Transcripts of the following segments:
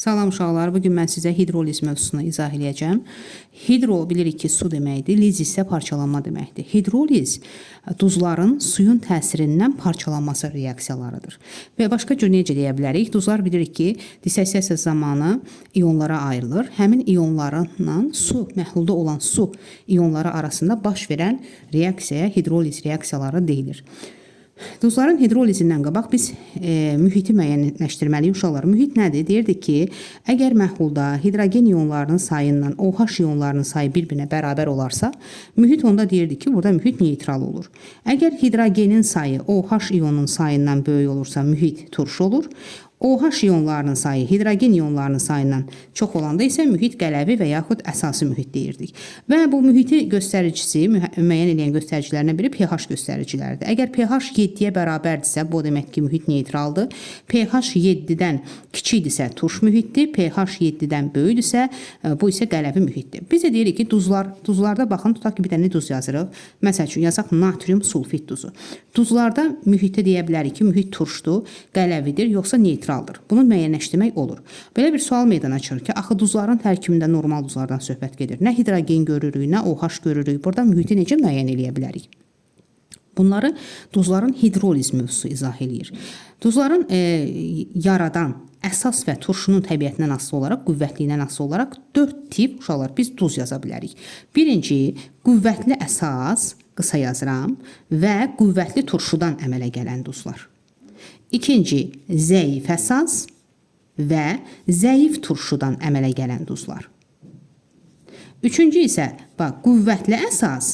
Salam uşaqlar, bugün mən sizə hidroliz mövzusunu izah edəcəm. Hidro bilirik ki, su deməkdir, liz isə parçalanma deməkdir. Hidroliz duzların suyun təsirindən parçalanması reaksiyalarıdır. Və başqa cür necə deyə bilərik? Duzlar bilirik ki, dissosiasiya zamanı iyonlara ayrılır. Həmin iyonlarla su, məhlulda olan su iyonları arasında baş verən reaksiyaya hidroliz reaksiyaları deyilir. Duzların hidrolizindən qabaq biz mühiti müəyyənləşdirməliyik uşaqlar. Mühit nədir? Deyirdik ki, əgər məhlulda hidrogen iyonlarının sayından OH iyonlarının sayı bir-birinə bərabər olarsa, mühit onda deyirdik ki, burada mühit neytral olur. Əgər hidrogenin sayı OH iyonunun sayından böyük olursa, mühit turş olur. OH iyonlarının sayı hidrogen iyonlarının sayından çox olanda isə mühit qələvi və yaxud əsası mühit deyirdik. Və bu mühiti göstəricisi, müəyyən edən göstəricilərindən biri pH göstəriciləridir. Əgər pH 7-yə bərabərdirsə, bu demək ki, mühit neytraldır. pH 7-dən kiçikdirsə, turş mühitdir. pH 7-dən böyükdürsə, bu isə qələvi mühitdir. Biz də deyirik ki, duzlarda baxın, tutaq ki, bir dənə duz yazırıq. Məsəl üçün, yazaq natrium sulfit duzu. Duzlarda mühitdə deyə bilərik ki, mühit turşdur, qələvidir, yoxsa neytraldır. Bunu müəyyənləşdirmək olur. Belə bir sual meydana çıxır ki, axı duzların tərkibində normal duzlardan söhbət gedir. Nə hidrogen görürük, nə OH görürük. Burada mühiti necə müəyyən edə bilərik? Bunları duzların hidroliz mövzusu izah eləyir. Duzların yaradan əsas və turşunun təbiətindən asılı olaraq, qüvvətliyindən asılı olaraq 4 tip uşaqlar biz duz yaza bilərik. Birinci, qüvvətli əsas, qısa yazıram, və qüvvətli turşudan əmələ gələn duzlar. İkinci, zəif əsas və zəif turşudan əmələ gələn duzlar. Üçüncü isə, bax, qüvvətli əsas,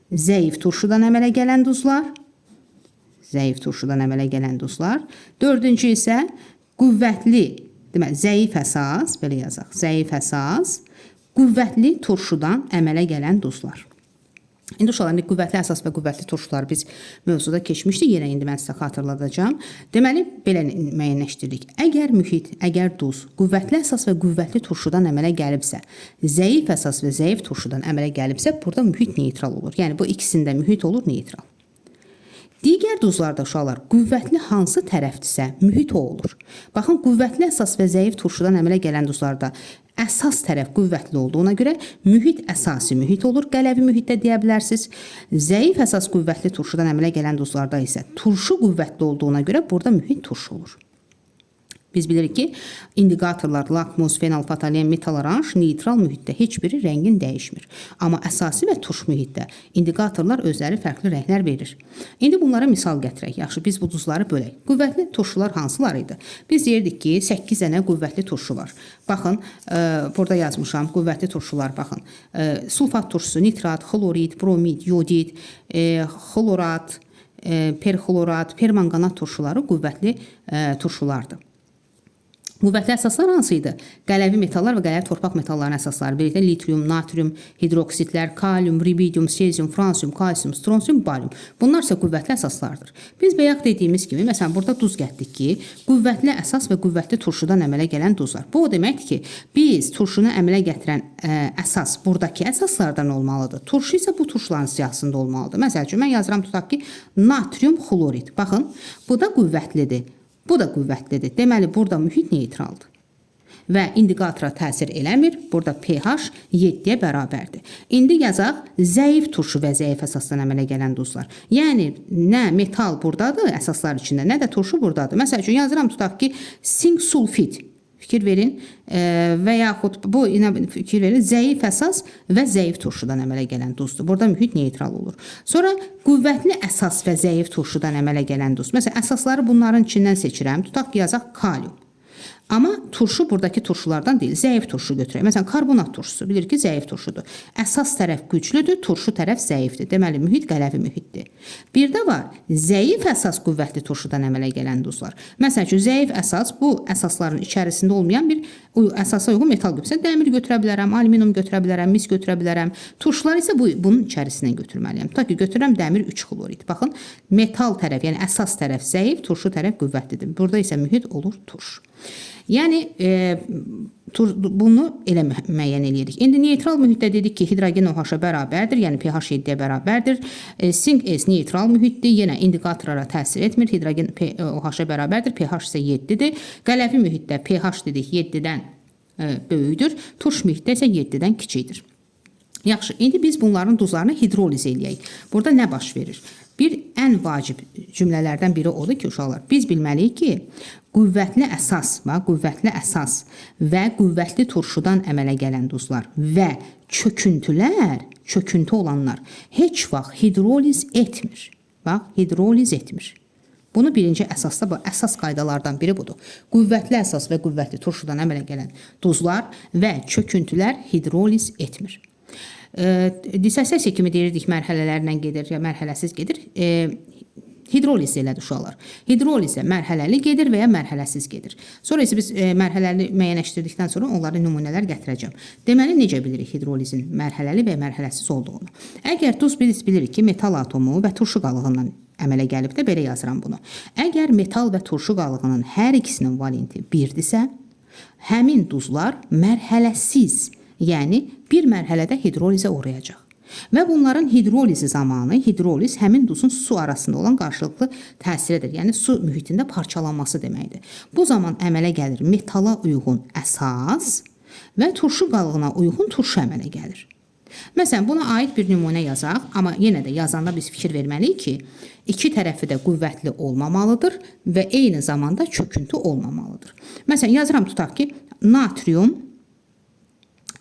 zəif turşudan əmələ gələn duzlar. Zəif turşudan əmələ gələn duzlar. Dördüncü isə, qüvvətli, demək, zəif əsas, belə yazaq, zəif əsas, qüvvətli turşudan əmələ gələn duzlar. İndi uşaqlar, qüvvətli əsas və qüvvətli turşuları biz mövzuda keçmişdik. Yenə indi mən sizə xatırladacağım. Deməli, belə müəyyənləşdiririk. Əgər mühit, əgər duz qüvvətli əsas və qüvvətli turşudan əmələ gəlibsə, zəif əsas və zəif turşudan əmələ gəlibsə, burada mühit neytral olur. Yəni, bu ikisində mühit olur neytral. Digər duzlarda uşaqlar, qüvvətli hansı tərəfdirsə, mühit o olur. Baxın, qüvvətli əsas və zəif turşudan əmələ gələn duzlarda əsas tərəf qüvvətli olduğuna görə mühit əsasi mühit olur. Qələvi mühitdə deyə bilərsiniz. Zəif əsas qüvvətli turşudan əmələ gələn duzlarda isə turşu qüvvətli olduğuna görə burada mühit turşu olur. Biz bilirik ki, indikatorlar lakmus, fenolftalein, metal oranj neytral mühitdə heç biri rəngin dəyişmir. Amma əsasi və turş mühitdə indikatorlar özləri fərqli rənglər verir. İndi bunlara misal gətirək. Yaxşı, biz bu duzları bölək. Qüvvətli turşular hansılar idi? Biz deyirdik ki, 8 dənə qüvvətli turşu var. Baxın, burada yazmışam, qüvvətli turşular, baxın. Sulfat turşusu, nitrat, xlorid, bromid, yodid, xlorat, perxlorat, permanganat turşuları qüvvətli turşulardır. Qüvvətli əsaslar hansı idi? Qələvi metallar və qələvi torpaq metallarının əsasları. Birlikdə litrium, natrium, hidroksitlər, kalium, ribidium, sezium, fransium, kalsium, stronsium, barium. Bunlar isə qüvvətli əsaslardır. Biz bayaq dediyimiz kimi, məsələn, burada duz gətdik ki, qüvvətli əsas və qüvvətli turşudan əmələ gələn duzlar. Bu o deməkdir ki, biz turşunu əmələ gətirən əsas buradakı əsaslardan olmalıdır. Turşu isə bu turşuların siyahısında olmalıdır. Məsəl üçün, mən yazıram, tutaq ki, natrium xlorid. Baxın, bu da qüvvətlidir. Bu da qüvvətlidir. Deməli, burada mühit neytraldır. Və indikatora təsir eləmir. Burada pH 7-yə bərabərdir. İndi yazaq, zəif turşu və zəif əsasdan əmələ gələn duzlar. Yəni, nə metal buradadır əsaslar içində, nə də turşu buradadır. Məsəl üçün, yazıram, tutaq ki, sink sulfit. Fikir verin və yaxud bu fikir verin, zəif əsas və zəif turşudan əmələ gələn duzdur. Burada mühit neytral olur. Sonra qüvvətli əsas və zəif turşudan əmələ gələn duz. Məsələn, əsasları bunların içindən seçirəm. Tutaq ki, yazaq kalium. Amma turşu buradakı turşulardan deyil, zəif turşu götürək. Məsələn, karbonat turşusu bilir ki, zəif turşudur. Əsas tərəf güclüdür, turşu tərəf zəifdir. Deməli, mühit qələvi mühitdir. Bir də var, zəif əsas qüvvətli turşudan əmələ gələn duzlar. Məsələn üçün, zəif əsas bu əsasların içərisində olmayan bir əsasa uyğun metal qüvvəsi. Dəmir götürə bilərəm, alüminium götürə bilərəm, mis götürə bilərəm. Turşular isə bunun içərisindən götürməliyəm. Tutaq ki, götürürəm dəmir 3 xlorid. Baxın, metal tərəf, yəni əsas tərəf zəif, turşu tərəf qüvvətlidir. Burada isə mühit olur turş. Yəni, bunu elə müəyyən edirik. İndi neytral mühitdə dedik ki, hidrogen OH-a bərabərdir, yəni pH 7-yə bərabərdir. Zinc S neytral mühitdir, yenə indikatorlara təsir etmir. Hidrogen OH-a bərabərdir, pH isə 7-dir. Qələvi mühitdə pH dedik 7-dən böyükdür, turş mühitdə isə 7-dən kiçikdir. Yaxşı, indi biz bunların duzlarını hidroliz eləyək. Burada nə baş verir? Bir ən vacib cümlələrdən biri odur ki, uşaqlar, biz bilməliyik ki, qüvvətli əsas və qüvvətli turşudan əmələ gələn duzlar və çöküntü olanlar heç vaxt hidroliz etmir. Bax, hidroliz etmir. Bunu birinci əsasda, bu əsas qaydalardan biri budur. Qüvvətli əsas və qüvvətli turşudan əmələ gələn duzlar və çöküntülər hidroliz etmir. Dissosiasiya kimi deyirdik, mərhələlərlə gedir ya mərhələsiz gedir. Hidroliz elədir uşaqlar. Hidrolizə mərhələli gedir və ya mərhələsiz gedir. Sonra isə biz mərhələli müəyyənləşdirdikdən sonra onları nümunələr gətirəcəm. Deməli, necə bilirik hidrolizin mərhələli və mərhələsiz olduğunu? Əgər duz biz bilirik ki, metal atomu və turşu qalığından əmələ gəlib də belə yazıram bunu. Əgər metal və turşu qalığının hər ikisinin valenti 1-dirsə, həmin duzlar mərhələsiz, yəni bir mərhələdə hidrolizə uğrayacaq. Və bunların hidrolizi zamanı, hidroliz həmin duzun su arasında olan qarşılıqlı təsiridir. Yəni su mühitində parçalanması deməkdir. Bu zaman əmələ gəlir metala uyğun əsas və turşu qalığına uyğun turşu əmələ gəlir. Məsələn, buna aid bir nümunə yazaq, amma yenə də yazanda biz fikir verməliyik ki, iki tərəfi də qüvvətli olmamalıdır və eyni zamanda çöküntü olmamalıdır. Məsələn, yazıram, tutaq ki, natrium,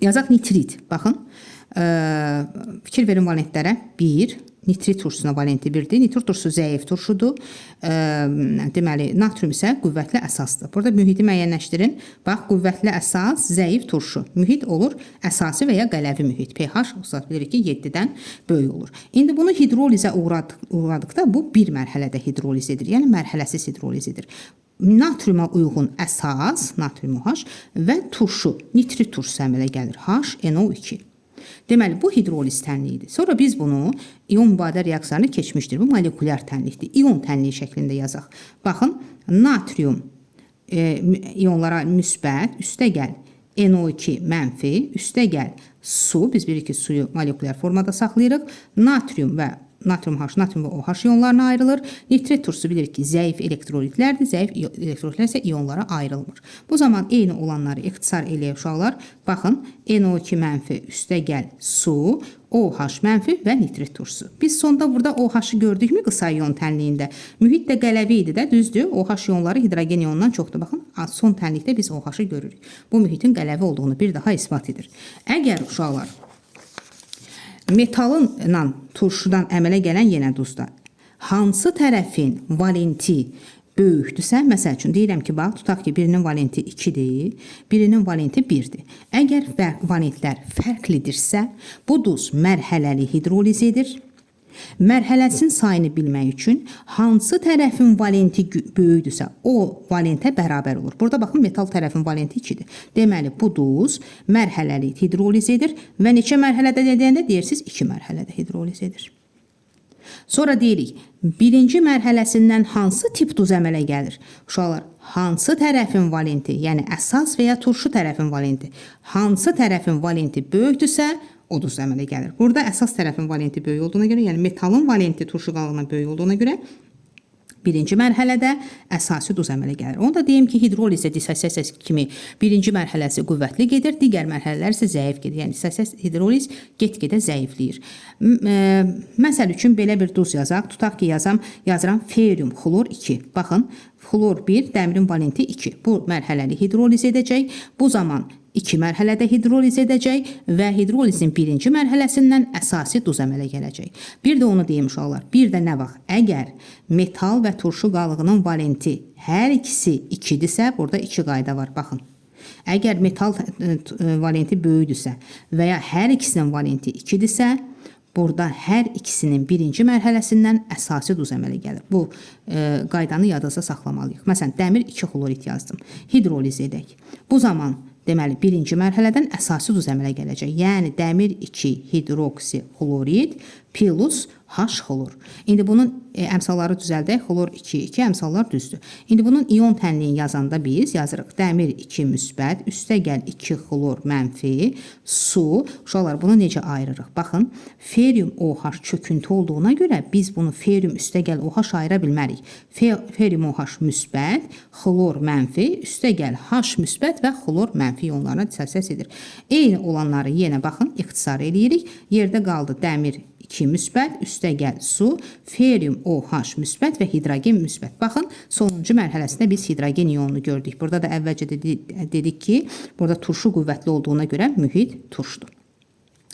yazaq nitrit, baxın, fikir verin valentlərə. 1, nitrit turşusuna valenti 1-dir. Nitrit turşusu zəif turşudur. Deməli, natrium isə qüvvətli əsasdır. Burada mühiti müəyyənləşdirin. Bax, qüvvətli əsas, zəif turşu. Mühit olur əsasi və ya qələvi mühit. pH bilirik ki, 7-dən böyük olur. İndi bunu hidrolizə uğradıqda bu bir mərhələdə hidroliz edir. Yəni, mərhələsiz hidroliz edir. Natriuma uyğun əsas, natrium OH və turşu, nitrit turşusu əmələ gəlir. HNO2. Deməli, bu hidroliz tənliyidir. Sonra biz bunu ion mübadilə reaksiyasını keçmişdir. Bu molekulyar tənlikdir. İon tənliyi şəklində yazaq. Baxın, natrium ionlara müsbət, üstəgəl NO2 mənfi, üstəgəl su, biz bilirik ki, suyu molekulyar formada saxlayırıq. Natrium və natrium və OH ionlarına ayrılır. Nitrit turşusu bilirik ki, zəif elektrolitlərdir. Zəif elektrolitlər isə ionlara ayrılmır. Bu zaman eyni olanları ixtisar eləyək uşaqlar. Baxın, NO2 mənfi üstəgəl su, OH mənfi və nitrit turşusu. Biz sonda burada OH-ı gördükmü qısa ion tənliyində? Mühit də qələvi idi də, düzdür? OH ionları hidrogen ionundan çoxdur. Baxın, son tənlikdə biz OH-ı görürük. Bu mühitin qələvi olduğunu bir daha isbat edir. Əgər uşaqlar metalınla turşudan əmələ gələn yenə duzda hansı tərəfin valenti böyükdürsə, məsəl üçün deyirəm ki, bax, tutaq ki, birinin valenti 2-dir, birinin valenti 1-dir. Əgər valentlər fərqlidirsə, bu duz mərhələli hidroliz edir. Mərhələsinin sayını bilmək üçün hansı tərəfin valenti böyükdürsə, o valentə bərabər olur. Burada baxın, metal tərəfin valenti 2-dir. Deməli, bu duz mərhələli hidroliz edir və neçə mərhələdə deyəndə deyirsiniz, 2 mərhələdə hidroliz edir. Sonra deyirik, birinci mərhələsindən hansı tip duz əmələ gəlir? Uşaqlar, hansı tərəfin valenti, yəni əsas və ya turşu tərəfin valenti, hansı tərəfin valenti böyükdürsə, o duz əmələ gəlir. Burada əsas tərəfin valenti böyük olduğuna görə, yəni metalın valenti turşu qalığına böyük olduğuna görə birinci mərhələdə əsasi duz əmələ gəlir. Onu da deyim ki, hidrolizə dissosiasiya kimi birinci mərhələsi qüvvətli gedir, digər mərhələlər isə zəif gedir. Yəni, hidroliz get-gedə zəifləyir. Məsəl üçün, belə bir duz yazaq. Tutaq ki, yazıram ferium, xlor 2. Baxın, xlor 1, dəmirin valenti 2. Bu mərhələli hidroliz edəcək. Bu zaman 2 mərhələdə hidroliz edəcək və hidrolizin birinci mərhələsindən əsasi duz əmələ gələcək. Bir də onu deyim uşaqlar, bir də nə vaxt? Əgər metal və turşu qalığının valenti hər ikisi 2-dirsə, burada 2 qayda var, baxın. Əgər metal valenti böyükdürsə və ya hər ikisinin valenti 2-dirsə, burada hər ikisinin birinci mərhələsindən əsasi duz əmələ gəlir. Bu qaydanı yadınızda saxlamalıyıq. Məsələn, dəmir 2 xlorid yazdım. Hidroliz edək. Bu zaman deməli, birinci mərhələdən əsasi duz əmələ gələcək. Yəni, dəmir 2 hidroksi xlorid plus H xlor. İndi bunun əmsalları düzəldək. Xlor 2 əmsallar düzdür. İndi bunun ion tənliyini yazanda biz yazırıq. Dəmir 2 müsbət, üstəgəl 2 xlor mənfi, su. Uşaqlar, bunu necə ayırırıq? Baxın, ferium OH çöküntü olduğuna görə biz bunu ferium üstəgəl OH ayıra bilmərik. Ferium OH müsbət, xlor mənfi, üstəgəl H müsbət və xlor mənfi ionlarına dissosiasiya edir. Eyni olanları yenə baxın, ixtisar eləyirik. Yerdə qaldı dəmir 2 müsbət, üstəgəl su, ferium OH müsbət və hidrogen müsbət. Baxın, sonuncu mərhələsində biz hidrogen ionunu gördük. Burada da əvvəlcə dedik ki, burada turşu qüvvətli olduğuna görə mühit turşdur.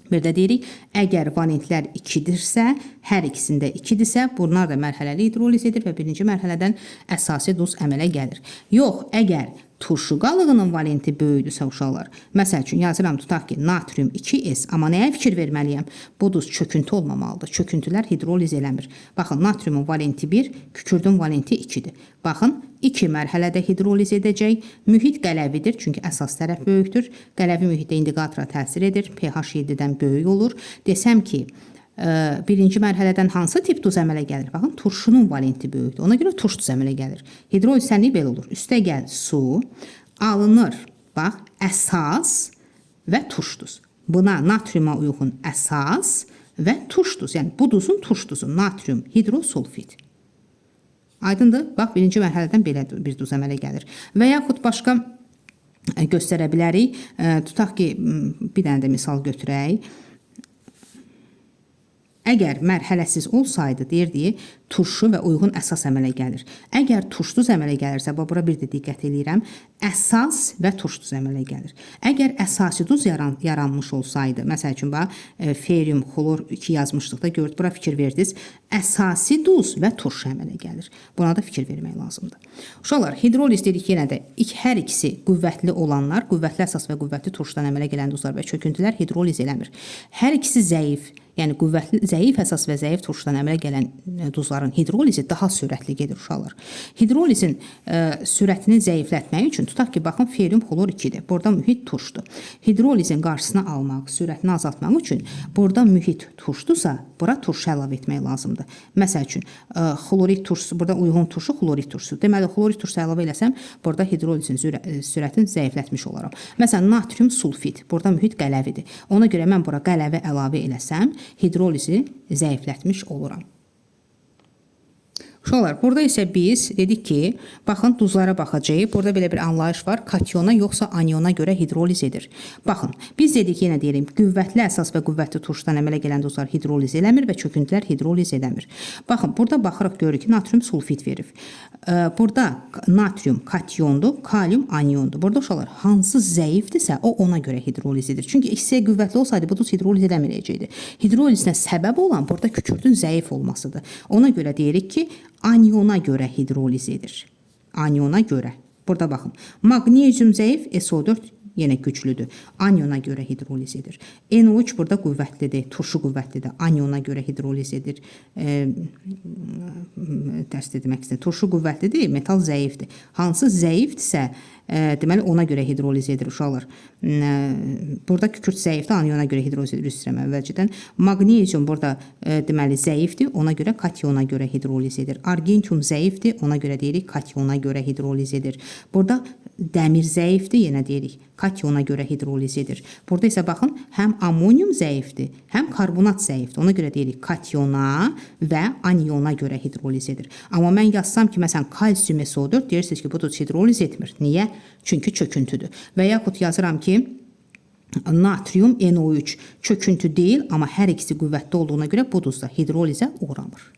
Bir də deyirik, əgər valentlər 2-dirsə, hər ikisində 2-dirsə, bunlar da mərhələli hidroliz edir və birinci mərhələdən əsasi duz əmələ gəlir. Yox, əgər turşu qalığının valenti böyüdürsə uşaqlar, məsəl üçün yazıram, tutaq ki, natrium 2S, amma nəyə fikir verməliyəm? Bu duz çöküntü olmamalıdır. Çöküntülər hidroliz eləmir. Baxın, natriumun valenti 1, kükürdün valenti 2-dir. Baxın, 2 mərhələdə hidroliz edəcək. Mühit qələvidir, çünki əsas tərəf böyükdür. Qələvi mühitdə indikatora təsir edir. pH 7-dən böyük olur. Desəm ki, birinci mərhələdən hansı tip duz əmələ gəlir? Baxın, turşunun valenti böyükdür. Ona görə turş duz əmələ gəlir. Hidroliz sənliyi belə olur. Üstəgəl su alınır. Bax, əsas və turş duz. Buna natriuma uyğun əsas və turş duz. Yəni, bu duzun turş duzu. Natrium hidrosulfid. Aydındır? Bax, birinci mərhələdən belə bir duz əmələ gəlir. Və yaxud başqa göstərə bilərik. Tutaq ki, bir dənə də misal götürək. Əgər mərhələsiz olsaydı, deyirdik, turşu və uyğun əsas əmələ gəlir. Əgər turşduz əmələ gəlirsə, bura bir də diqqət edirəm, əsas və turşduz əmələ gəlir. Əgər əsasi duz yaranmış olsaydı, məsəl üçün, ferium, xlor 2 yazmışdıqda gördük, bura fikir verdiniz, əsasi duz və turş əmələ gəlir. Buna da fikir vermək lazımdır. Uşaqlar, hidroliz dedik yenə də, hər ikisi qüvvətli olanlar, qüvvətli əsas və qüvvətli turşdan əmələ gələn duzlar və çöküntülər hidroliz eləmir. Hər ikisi zəif, yəni qüvvətli, zəif əsas və zəif turşdan əmələ gələn duzların hidrolizi daha sürətli gedir uşaqlar. Hidrolizin sürətini zəiflətmək üçün tutaq ki, baxın, ferium xlor 2-dir. Burada mühit turşdur. Hidrolizin qarşısını almaq, sürətini azaltmaq üçün burada mühit turşdursa, bura turşu əlavə etmək lazımdır. Məsəl üçün, xlorid turşusu, burada uyğun turşu xlorid turşusu. Deməli, xlorid turşusu əlavə eləsəm, burada hidrolizin sürətini zəiflətmiş olaram. Məsələn, natrium sulfid, burada mühit qələvidir. Ona görə mən bura qələvi əlavə eləsəm, hidrolizi zəiflətmiş oluram. Uşaqlar, burada isə biz dedik ki, baxın, duzlara baxacağıq. Burada belə bir anlayış var. Kationa yoxsa aniona görə hidroliz edir. Baxın, biz dedik, yenə deyirəm, qüvvətli əsas və qüvvətli turşdan əmələ gələn duzlar hidroliz eləmir və çöküntülər hidroliz edəmir. Baxın, burada baxırıq, görürük ki, natrium sulfid verir. Burada natrium kationdur, kalium aniondur. Burada uşaqlar, hansı zəifdirsə, o ona görə hidroliz edir. Çünki ikisi qüvvətli olsaydı, bu duz hidroliz edəməyəcəkdi. Hidrolizinə səbəb olan burada kükürdün zəif olmasıdır. Ona görə deyirik ki, aniona görə hidroliz edir. Aniona görə. Burada baxın. Magnezium zəif, SO4 yenə güclüdür. Aniona görə hidroliz edir. NO3 burada qüvvətlidir, turşu qüvvətlidir. Aniona görə hidroliz edir. Dərs demək istəyirəm. Turşu qüvvətlidir, metal zəifdir. Hansı zəifdirsə, deməli ona görə hidroliz edir uşaqlar. Burada kükürt zəifdir, aniona görə hidroliz edir istəyirəm əvvəlcədən. Magnezium burada deməli zəifdir, ona görə kationa görə hidroliz edir. Argentium zəifdir, ona görə deyirik kationa görə hidroliz edir. Burada dəmir zəifdir, yenə deyirik kationa görə hidroliz edir. Burada isə baxın, həm amonium zəifdir, həm karbonat zəifdir. Ona görə deyirik kationa və aniona görə hidroliz edir. Amma mən yazsam ki, məsələn, kalsium SO4 deyirsiniz ki, bu da hidroliz etmir. Niyə? Çünki çöküntüdür. Və yaxud yazıram ki, natrium NO3 çöküntü deyil, amma hər ikisi qüvvətli olduğuna görə bu duzda hidrolizə uğramır.